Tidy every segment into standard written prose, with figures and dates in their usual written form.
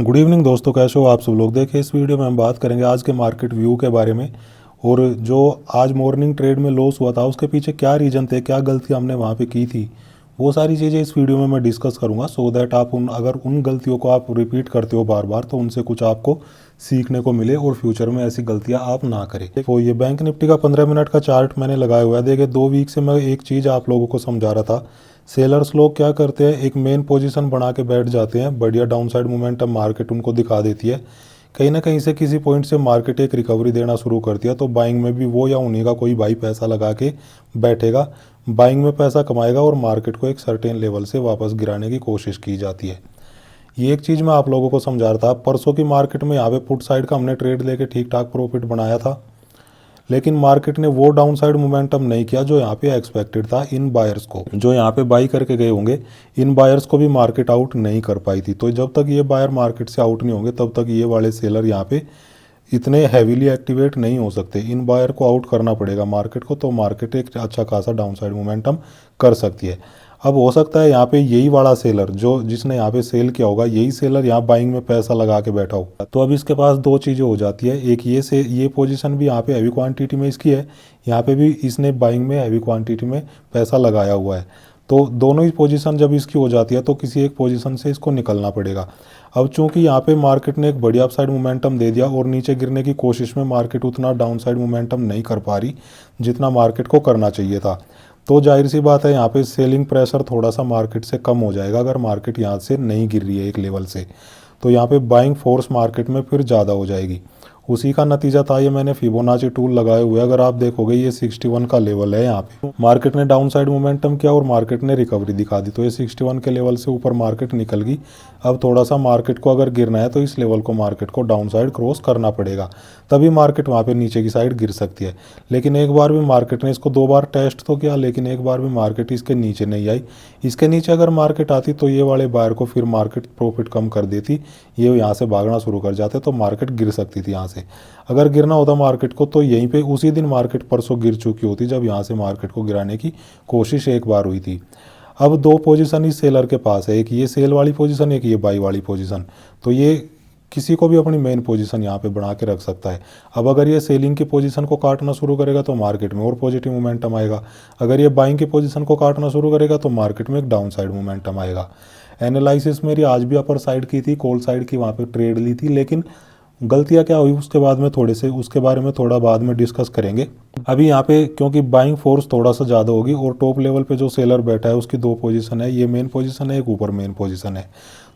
Good evening दोस्तों, कैसे हो आप सब लोग। देखें, इस वीडियो में हम बात करेंगे आज के मार्केट व्यू के बारे में और जो आज मॉर्निंग ट्रेड में लॉस हुआ था उसके पीछे क्या रीज़न थे, क्या गलतियां हमने वहां पे की थी, वो सारी चीज़ें इस वीडियो में मैं डिस्कस करूंगा। सो दैट आप अगर उन गलतियों को आप रिपीट करते हो बार बार तो उनसे कुछ आपको सीखने को मिले और फ्यूचर में ऐसी गलतियां आप ना करें। तो ये बैंक निफ्टी का 15 मिनट का चार्ट मैंने लगाया हुआ है। देखिए, 2 वीक से मैं एक चीज़ आप लोगों को समझा रहा था। सेलर्स लोग क्या करते हैं, एक मेन पोजीशन बना के बैठ जाते हैं, बढ़िया डाउनसाइड मोमेंटम मार्केट उनको दिखा देती है। कहीं ना कहीं से किसी पॉइंट से मार्केट एक रिकवरी देना शुरू करती है तो बाइंग में भी वो या उन्हीं का कोई भाई पैसा लगा के बैठेगा, बाइंग में पैसा कमाएगा और मार्केट को एक सर्टेन लेवल से वापस गिराने की कोशिश की जाती है। ये एक चीज़ मैं आप लोगों को समझा रहा था। परसों की मार्केट में यहाँ पे पुट साइड का हमने ट्रेड लेके ठीक ठाक प्रॉफिट बनाया था, लेकिन मार्केट ने वो डाउन साइड मोमेंटम नहीं किया जो यहाँ पे एक्सपेक्टेड था। इन बायर्स को, जो यहाँ पे बाई करके गए होंगे, इन बायर्स को भी मार्केट आउट नहीं कर पाई थी। तो जब तक ये बायर मार्केट से आउट नहीं होंगे तब तक ये वाले सेलर यहाँ पे इतने हैवीली एक्टिवेट नहीं हो सकते। इन बायर को आउट करना पड़ेगा मार्केट को, तो मार्केट एक अच्छा खासा डाउन साइड मोमेंटम कर सकती है। अब हो सकता है यहाँ पे यही वाला सेलर जो जिसने यहाँ पे सेल किया होगा, यही सेलर यहाँ बाइंग में पैसा लगा के बैठा होगा। तो अब इसके पास दो चीज़ें हो जाती है। एक ये पोजीशन भी यहाँ पे हैवी क्वांटिटी में इसकी है, यहाँ पे भी इसने बाइंग में हैवी क्वांटिटी में पैसा लगाया हुआ है। तो दोनों ही पोजीशन जब इसकी हो जाती है तो किसी एक पोजीशन से इसको निकलना पड़ेगा। अब चूंकि यहाँ पे मार्केट ने एक बढ़िया अपसाइड मोमेंटम दे दिया और नीचे गिरने की कोशिश में मार्केट उतना डाउनसाइड मोमेंटम नहीं कर पा रही जितना मार्केट को करना चाहिए था, तो जाहिर सी बात है यहाँ पे सेलिंग प्रेशर थोड़ा सा मार्केट से कम हो जाएगा। अगर मार्केट यहाँ से नहीं गिर रही है एक लेवल से तो यहाँ पे बाइंग फोर्स मार्केट में फिर ज़्यादा हो जाएगी। उसी का नतीजा था ये मैंने फिबोनाची टूल लगाए हुए। अगर आप देखोगे ये 61 का लेवल है। यहाँ पे मार्केट ने डाउन साइड मोमेंटम किया और मार्केट ने रिकवरी दिखा दी, तो ये 61 के लेवल से ऊपर मार्केट निकल गई। अब थोड़ा सा मार्केट को अगर गिरना है तो इस लेवल को मार्केट को डाउन साइड क्रॉस करना पड़ेगा, तभी मार्केट वहाँ पे नीचे की साइड गिर सकती है। लेकिन एक बार भी मार्केट ने इसको 2 बार टेस्ट तो किया, लेकिन एक बार भी मार्केट इसके नीचे नहीं आई। इसके नीचे अगर मार्केट आती तो ये वाले बायर को फिर मार्केट प्रॉफिट कम कर देती, ये यहाँ से भागना शुरू कर जाते तो मार्केट गिर सकती थी यहाँ से। अगर गिरना होता मार्केट को तो यहीं पे उसी दिन मार्केट परसों गिर चुकी होती जब यहाँ से मार्केट को गिराने की कोशिश एक बार हुई थी। अब दो पोजीशन इस सेलर के पास है, एक ये सेल वाली पोजीशन, एक ये बाई वाली पोजीशन। तो ये किसी को भी अपनी मेन पोजीशन यहाँ पे बना के रख सकता है। अब अगर ये सेलिंग की पोजीशन को काटना शुरू करेगा तो मार्केट में और पॉजिटिव मोमेंटम आएगा। अगर ये बाइंग की पोजीशन को काटना शुरू करेगा तो मार्केट में एक डाउन साइड मोमेंटम आएगा। एनालिसिस मेरी आज भी अपर साइड की थी, कॉल साइड की वहाँ पे ट्रेड ली थी, लेकिन गलतियां क्या हुई उसके बाद में उसके बारे में थोड़ा बाद में डिस्कस करेंगे। अभी यहाँ पे क्योंकि बाइंग फोर्स थोड़ा सा ज़्यादा होगी और टॉप लेवल पे जो सेलर बैठा है उसकी 2 पोजीशन है, ये मेन पोजीशन है, एक ऊपर मेन पोजीशन है।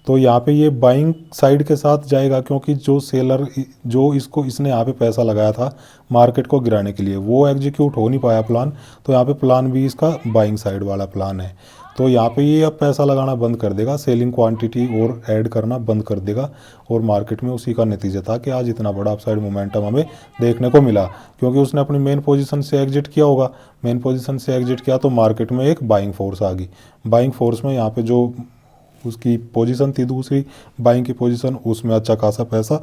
तो यहाँ पे ये बाइंग साइड के साथ जाएगा क्योंकि जो सेलर जो इसने यहाँ पे पैसा लगाया था मार्केट को गिराने के लिए वो एग्जीक्यूट हो नहीं पाया प्लान, तो यहाँ पे प्लान भी इसका बाइंग साइड वाला प्लान है। तो यहाँ पे ये अब पैसा लगाना बंद कर देगा, सेलिंग क्वांटिटी और ऐड करना बंद कर देगा और मार्केट में उसी का नतीजा था कि आज इतना बड़ा अपसाइड मोमेंटम हमें देखने को मिला, क्योंकि उसने अपनी मेन पोजीशन से एग्जिट किया होगा। मेन पोजीशन से एग्जिट किया तो मार्केट में एक बाइंग फोर्स आ गई। बाइंग फोर्स में यहाँ पे जो उसकी पोजीशन थी दूसरी बाइंग की पोजीशन, उसमें अच्छा खासा पैसा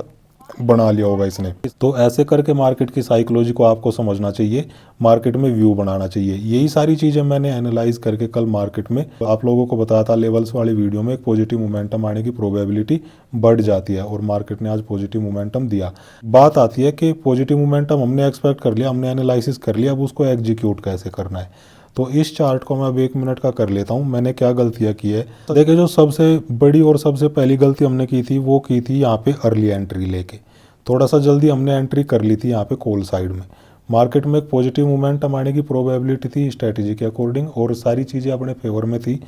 बना लिया होगा इसने। तो ऐसे करके मार्केट की साइकोलॉजी को आपको समझना चाहिए, मार्केट में व्यू बनाना चाहिए। यही सारी चीज़ें मैंने एनालाइज करके कल मार्केट में आप लोगों को बताया था। लेवल्स वाली वीडियो में एक पॉजिटिव मोमेंटम आने की प्रोबेबिलिटी बढ़ जाती है और मार्केट ने आज पॉजिटिव मोमेंटम दिया। बात आती है कि पॉजिटिव मोमेंटम हमने एक्सपेक्ट कर लिया, हमने एनालिसिस कर लिया, अब उसको एग्जीक्यूट कैसे करना है। तो इस चार्ट को मैं अब 1 मिनट का कर लेता हूँ, मैंने क्या गलतियाँ की है। तो देखिए, जो सबसे बड़ी और सबसे पहली गलती हमने की थी वो की थी यहाँ पे अर्ली एंट्री लेके। थोड़ा सा जल्दी हमने एंट्री कर ली थी यहाँ पे कॉल साइड में। मार्केट में एक पॉजिटिव मोमेंटम आने की प्रोबेबिलिटी थी स्ट्रेटेजी के अकॉर्डिंग और सारी चीज़ें अपने फेवर में थी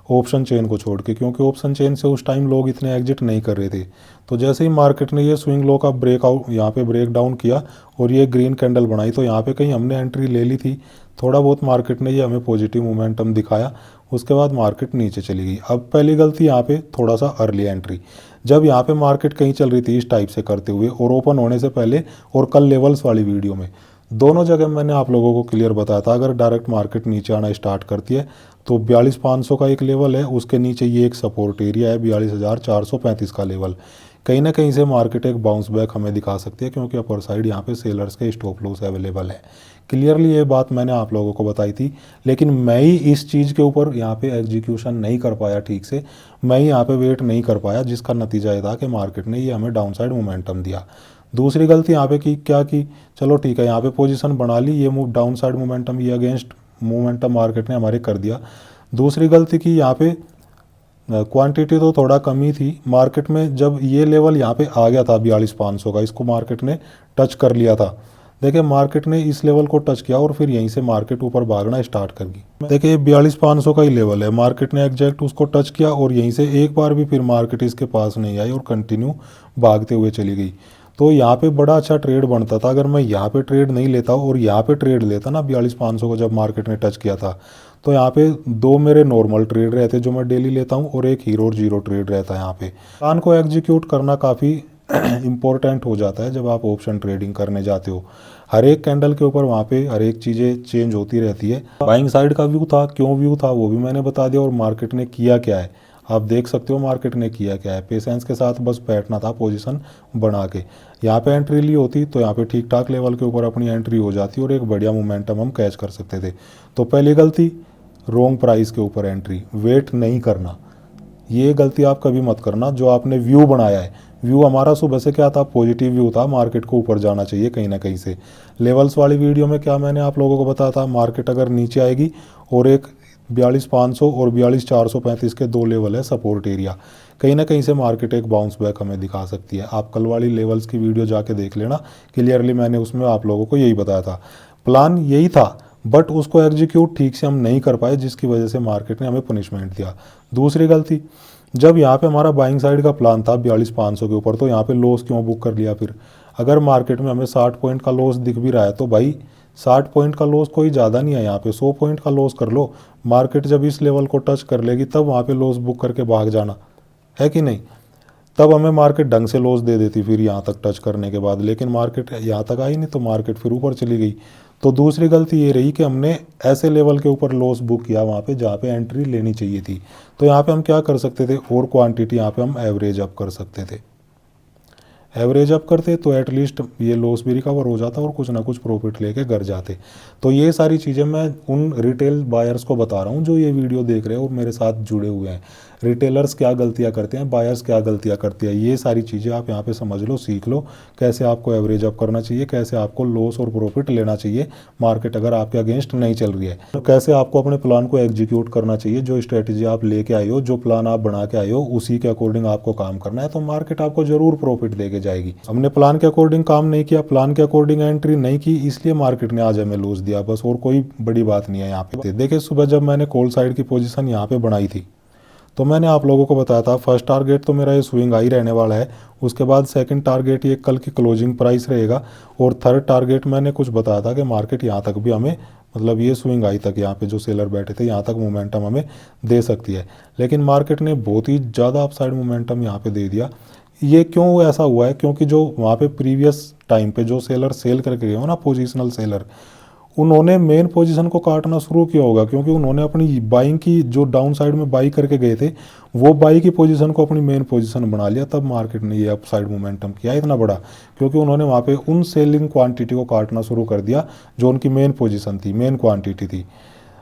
ऑप्शन चेन को छोड़ के, क्योंकि ऑप्शन चेन से उस टाइम लोग इतने एग्जिट नहीं कर रहे थे। तो जैसे ही मार्केट ने ये स्विंग लो का ब्रेकआउट यहाँ पे ब्रेक डाउन किया और ये ग्रीन कैंडल बनाई तो यहाँ पे कहीं हमने एंट्री ले ली थी। थोड़ा बहुत मार्केट ने ये हमें पॉजिटिव मोमेंटम दिखाया, उसके बाद मार्केट नीचे चली गई। अब पहली गलती यहाँ पे थोड़ा सा अर्ली एंट्री। जब यहाँ पे मार्केट कहीं चल रही थी इस टाइप से करते हुए और ओपन होने से पहले और कल लेवल्स वाली वीडियो में दोनों जगह मैंने आप लोगों को क्लियर बताया था, अगर डायरेक्ट मार्केट नीचे आना स्टार्ट करती है तो 42,500 का एक लेवल है, उसके नीचे ये एक सपोर्ट एरिया है 42,435 का लेवल। कहीं ना कहीं से मार्केट एक बाउंस बैक हमें दिखा सकती है, क्योंकि अपर साइड यहाँ पे सेलर्स के स्टॉप लॉस अवेलेबल है। क्लियरली ये बात मैंने आप लोगों को बताई थी, लेकिन मैं ही इस चीज़ के ऊपर यहाँ पे एग्जीक्यूशन नहीं कर पाया ठीक से, मैं ही यहाँ पे वेट नहीं कर पाया, जिसका नतीजा ये था कि मार्केट ने ये हमें डाउन साइड मोमेंटम दिया। दूसरी गलती यहाँ पे की क्या की, चलो ठीक है यहाँ पे पोजीशन बना ली, ये मूव डाउन साइड मोमेंटम, ये अगेंस्ट मोमेंटम मार्केट ने हमारे कर दिया। दूसरी गलती की यहाँ पे क्वांटिटी तो थोड़ा कम ही थी मार्केट में, जब ये लेवल यहाँ पे आ गया था 42,500 का, इसको मार्केट ने टच कर लिया था। देखिए मार्केट ने इस लेवल को टच किया और फिर यहीं से मार्केट ऊपर भागना स्टार्ट कर गई। देखिए 42,500 का ही लेवल है, मार्केट ने एग्जैक्ट उसको टच किया और यहीं से एक बार भी फिर मार्केट इसके पास नहीं आई और कंटिन्यू भागते हुए चली गई। तो यहाँ पे बड़ा अच्छा ट्रेड बनता था अगर मैं यहाँ पे ट्रेड नहीं लेता और यहाँ पे ट्रेड लेता ना 42,500 को जब मार्केट ने टच किया था, तो यहाँ पे दो मेरे नॉर्मल ट्रेड रहते जो मैं डेली लेता हूँ और एक हीरो और जीरो ट्रेड रहता है। यहाँ पे प्लान को एग्जीक्यूट करना काफ़ी इम्पोर्टेंट हो जाता है जब आप ऑप्शन ट्रेडिंग करने जाते हो। हर एक कैंडल के ऊपर वहाँ पे हर एक चीज़ें चेंज होती रहती है। बाइंग साइड का व्यू था, क्यों व्यू था वो भी मैंने बता दिया, और मार्केट ने किया क्या है आप देख सकते हो। मार्केट ने किया क्या है, पेशेंस के साथ बस बैठना था पोजीशन बना के। यहाँ पे एंट्री ली होती तो यहाँ पे ठीक ठाक लेवल के ऊपर अपनी एंट्री हो जाती और एक बढ़िया मोमेंटम हम कैच कर सकते थे। तो पहली गलती, रॉन्ग प्राइस के ऊपर एंट्री, वेट नहीं करना। ये गलती आप कभी मत करना। जो आपने व्यू बनाया है, व्यू हमारा सुबह से क्या था, पॉजिटिव व्यू था, मार्केट को ऊपर जाना चाहिए कहीं ना कहीं से। लेवल्स वाली वीडियो में क्या मैंने आप लोगों को बताया था, मार्केट अगर नीचे आएगी और एक 42,500 और 42,435 के दो लेवल है सपोर्ट एरिया, कहीं ना कहीं से मार्केट एक बाउंस बैक हमें दिखा सकती है। आप कल वाली लेवल्स की वीडियो जाके देख लेना, क्लियरली मैंने उसमें आप लोगों को यही बताया था। प्लान यही था बट उसको एग्जीक्यूट ठीक से हम नहीं कर पाए, जिसकी वजह से मार्केट ने हमें पनिशमेंट दिया। दूसरी गलती, जब यहाँ पे हमारा बाइंग साइड का प्लान था 42,500 के ऊपर, तो यहाँ पे लॉस क्यों बुक कर लिया फिर। अगर मार्केट में हमें 60 पॉइंट का लॉस दिख भी रहा है तो भाई 60 पॉइंट का लॉस कोई ज़्यादा नहीं है, यहाँ पे 100 पॉइंट का लॉस कर लो। मार्केट जब इस लेवल को टच कर लेगी तब वहाँ पे लॉस बुक करके भाग जाना है कि नहीं। तब हमें मार्केट ढंग से लॉस दे देती फिर यहाँ तक टच करने के बाद, लेकिन मार्केट यहाँ तक आई नहीं तो मार्केट फिर ऊपर चली गई। तो दूसरी गलती ये रही कि हमने ऐसे लेवल के ऊपर लॉस बुक किया वहाँ पे जहाँ पे एंट्री लेनी चाहिए थी। तो यहाँ पे हम क्या कर सकते थे, और क्वांटिटी यहाँ पे हम एवरेज अप कर सकते थे। एवरेज अप करते तो एटलीस्ट ये लॉस भी रिकवर हो जाता और कुछ ना कुछ प्रॉफिट लेके घर जाते। तो ये सारी चीज़ें मैं उन रिटेल बायर्स को बता रहा हूँ जो ये वीडियो देख रहे हैं और मेरे साथ जुड़े हुए हैं। रिटेलर्स क्या गलतियाँ करते हैं, बायर्स क्या गलतियाँ करती है, ये सारी चीज़ें आप यहाँ पे समझ लो, सीख लो कैसे आपको एवरेज अप करना चाहिए, कैसे आपको लॉस और प्रॉफिट लेना चाहिए मार्केट अगर आपके अगेंस्ट नहीं चल रही है, तो कैसे आपको अपने प्लान को एग्जीक्यूट करना चाहिए। जो स्ट्रेटेजी आप लेके आए हो, जो प्लान आप बना के आए हो, उसी के अकॉर्डिंग आपको काम करना है, तो मार्केट आपको जरूर प्रॉफिट देके जाएगी। हमने प्लान के अकॉर्डिंग काम नहीं किया, प्लान के अकॉर्डिंग एंट्री नहीं की, इसलिए मार्केट ने आज हमें लॉस दिया, बस और कोई बड़ी बात नहीं है यहाँ पे। देखिए सुबह जब मैंने कॉल साइड की पोजीशन यहाँ पे बनाई थी तो मैंने आप लोगों को बताया था फर्स्ट टारगेट तो मेरा ये स्विंग हाई रहने वाला है, उसके बाद सेकंड टारगेट ये कल की क्लोजिंग प्राइस रहेगा, और थर्ड टारगेट मैंने कुछ बताया था कि मार्केट यहाँ तक भी हमें, मतलब ये स्विंग हाई तक यहाँ पे जो सेलर बैठे थे यहाँ तक मोमेंटम हमें दे सकती है। लेकिन मार्केट ने बहुत ही ज़्यादा अपसाइड मोमेंटम यहाँ पे दे दिया। ये क्यों ऐसा हुआ है, क्योंकि जो वहाँ पे प्रीवियस टाइम पे जो सेलर सेल करके गए हो ना, पोजिशनल सेलर, उन्होंने मेन पोजीशन को काटना शुरू किया होगा, क्योंकि उन्होंने अपनी बाइंग की जो डाउन साइड में बाई करके गए थे वो बाई की पोजीशन को अपनी मेन पोजीशन बना लिया। तब मार्केट ने ये अपसाइड मोमेंटम किया इतना बड़ा, क्योंकि उन्होंने वहाँ पे उन सेलिंग क्वांटिटी को काटना शुरू कर दिया जो उनकी मेन पोजीशन थी, मेन क्वांटिटी थी।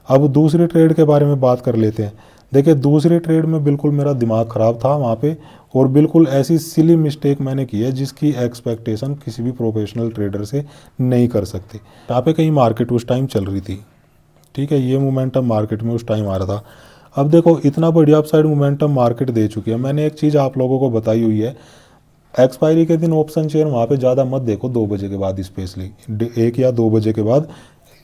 अब दूसरी ट्रेड के बारे में बात कर लेते हैं। देखिए दूसरी ट्रेड में बिल्कुल मेरा दिमाग ख़राब था वहाँ पे, और बिल्कुल ऐसी सिली मिस्टेक मैंने की है जिसकी एक्सपेक्टेशन किसी भी प्रोफेशनल ट्रेडर से नहीं कर सकते। यहाँ पे कहीं मार्केट उस टाइम चल रही थी, ठीक है, ये मोमेंटम मार्केट में उस टाइम आ रहा था। अब देखो इतना बढ़िया अपसाइड मोमेंटम मार्केट दे चुकी है। मैंने एक चीज़ आप लोगों को बताई हुई है, एक्सपायरी के दिन ऑप्शन चेन वहाँ पे ज़्यादा मत देखो, 2 बजे के बाद स्पेशली 1 या 2 बजे के बाद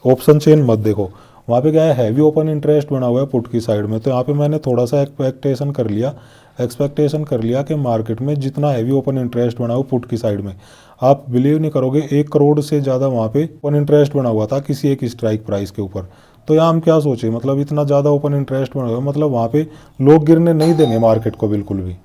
ऑप्शन चेन मत देखो। वहाँ पे क्या है, हैवी ओपन इंटरेस्ट बना हुआ है पुट की साइड में, तो यहाँ पे मैंने थोड़ा सा एक्सपेक्टेशन कर लिया कि मार्केट में जितना हैवी ओपन इंटरेस्ट बना हुआ पुट की साइड में, आप बिलीव नहीं करोगे 1 करोड़ से ज़्यादा वहाँ पे ओपन इंटरेस्ट बना हुआ था किसी एक स्ट्राइक प्राइस के ऊपर। तो यहाँ हम क्या सोचे, मतलब इतना ज़्यादा ओपन इंटरेस्ट बना हुआ, मतलब वहाँ पे लोग गिरने नहीं देंगे मार्केट को बिल्कुल भी।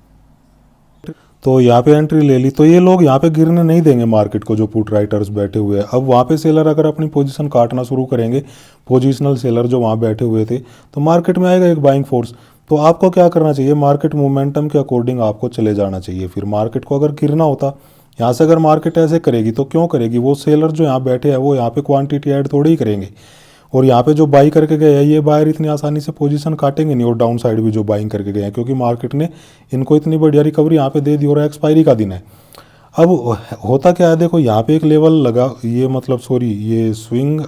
तो यहाँ पे एंट्री ले ली, तो ये लोग यहाँ पे गिरने नहीं देंगे मार्केट को जो पुट राइटर्स बैठे हुए हैं। अब वहाँ पे सेलर अगर अपनी पोजीशन काटना शुरू करेंगे, पोजिशनल सेलर जो वहाँ बैठे हुए थे, तो मार्केट में आएगा एक बाइंग फोर्स। तो आपको क्या करना चाहिए, मार्केट मोमेंटम के अकॉर्डिंग आपको चले जाना चाहिए। फिर मार्केट को अगर गिरना होता, यहाँ से अगर मार्केट ऐसे करेगी तो क्यों करेगी, वो सेलर जो यहाँ बैठे हैं वो यहाँ पे क्वांटिटी ऐड थोड़ी ही करेंगे, और यहाँ पे जो बाई करके गए हैं ये बायर इतनी आसानी से पोजीशन काटेंगे नहीं, और डाउन साइड भी जो बाइंग करके गए हैं, क्योंकि मार्केट ने इनको इतनी बढ़िया रिकवरी यहाँ पे दे दी और एक्सपायरी का दिन है। अब होता क्या है, देखो यहाँ पे एक लेवल लगा, ये मतलब सॉरी ये स्विंग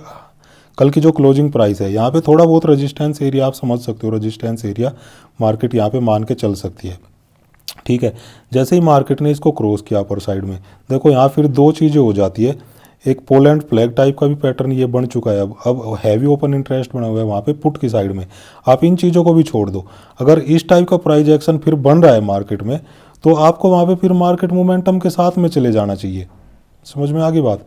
कल की जो क्लोजिंग प्राइस है, यहाँ पे थोड़ा बहुत रेजिस्टेंस एरिया आप समझ सकते हो, रेजिस्टेंस एरिया मार्केट यहाँ पे मान के चल सकती है, ठीक है। जैसे ही मार्केट ने इसको क्रॉस किया अपर साइड में, देखो यहाँ फिर दो चीज़ें हो जाती है, एक पोलैंड फ्लैग टाइप का भी पैटर्न ये बन चुका है, अब हैवी ओपन इंटरेस्ट बना हुआ है वहाँ पे पुट की साइड में। आप इन चीज़ों को भी छोड़ दो, अगर इस टाइप का प्राइस एक्शन फिर बन रहा है मार्केट में, तो आपको वहाँ पे फिर मार्केट मोमेंटम के साथ में चले जाना चाहिए। समझ में आ गई बात,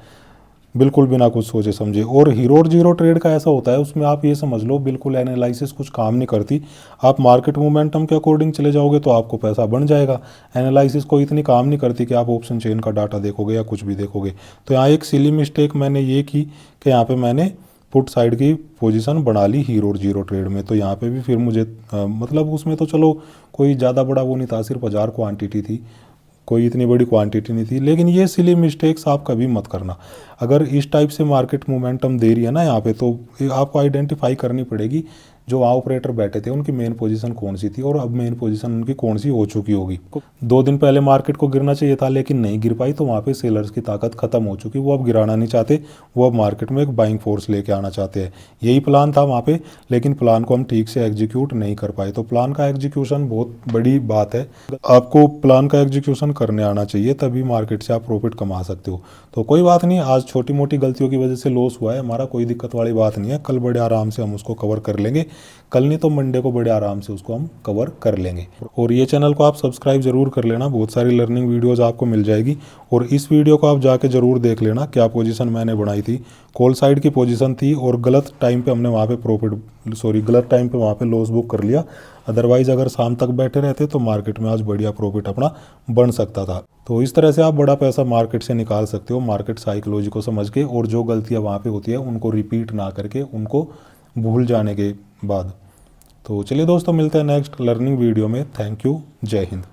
बिल्कुल बिना कुछ सोचे समझे। और हीरो और जीरो ट्रेड का ऐसा होता है, उसमें आप ये समझ लो बिल्कुल एनालिसिस कुछ काम नहीं करती, आप मार्केट मोमेंटम के अकॉर्डिंग चले जाओगे तो आपको पैसा बन जाएगा। एनालिसिस कोई इतनी काम नहीं करती कि आप ऑप्शन चेन का डाटा देखोगे या कुछ भी देखोगे। तो यहाँ एक सिली मिस्टेक मैंने ये की कि यहाँ पे मैंने पुट साइड की पोजीशन बना ली हीरो और जीरो ट्रेड में, तो यहाँ पे भी फिर मुझे मतलब उसमें तो चलो कोई ज़्यादा बड़ा वो नहीं था, सिर्फ 1000 क्वांटिटी थी, कोई इतनी बड़ी क्वांटिटी नहीं थी। लेकिन ये सिली मिस्टेक्स आप कभी मत करना। अगर इस टाइप से मार्केट मोमेंटम दे रही है ना यहाँ पे, तो आपको आइडेंटिफाई करनी पड़ेगी जो वहाँ ऑपरेटर बैठे थे उनकी मेन पोजीशन कौन सी थी और अब मेन पोजीशन उनकी कौन सी हो चुकी होगी। 2 दिन पहले मार्केट को गिरना चाहिए था लेकिन नहीं गिर पाई, तो वहाँ पे सेलर्स की ताकत खत्म हो चुकी, वो अब गिराना नहीं चाहते, वो अब मार्केट में एक बाइंग फोर्स लेके आना चाहते हैं। यही प्लान था वहाँ पे, लेकिन प्लान को हम ठीक से एग्जीक्यूट नहीं कर पाए। तो प्लान का एग्जीक्यूशन बहुत बड़ी बात है, आपको प्लान का एग्जीक्यूशन करने आना चाहिए, तभी मार्केट से आप प्रॉफिट कमा सकते हो। तो कोई बात नहीं, आज छोटी मोटी गलतियों की वजह से लॉस हुआ है हमारा, कोई दिक्कत वाली बात नहीं है, कल बड़े आराम से हम उसको कवर कर लेंगे, कल नहीं तो मंडे को बड़े आराम से उसको हम कवर कर लेंगे। और ये चैनल को आप सब्सक्राइब जरूर कर लेना, बहुत सारी लर्निंग वीडियोस आपको मिल जाएगी। और इस वीडियो को आप जाके जरूर देख लेना, क्या पोजीशन मैंने बनाई थी, कॉल साइड की पोजीशन थी और गलत टाइम पे हमने वहाँ पे गलत टाइम पे वहाँ पे लॉस बुक कर लिया। अदरवाइज अगर शाम तक बैठे रहते तो मार्केट में आज बढ़िया प्रॉफिट अपना बन सकता था। तो इस तरह से आप बड़ा पैसा मार्केट से निकाल सकते हो, मार्केट साइकोलॉजी को समझ के, और जो गलतियाँ वहाँ पे होती है उनको रिपीट ना करके, उनको भूल जाने के बाद। तो चलिए दोस्तों, मिलते हैं नेक्स्ट लर्निंग वीडियो में। थैंक यू, जय हिंद।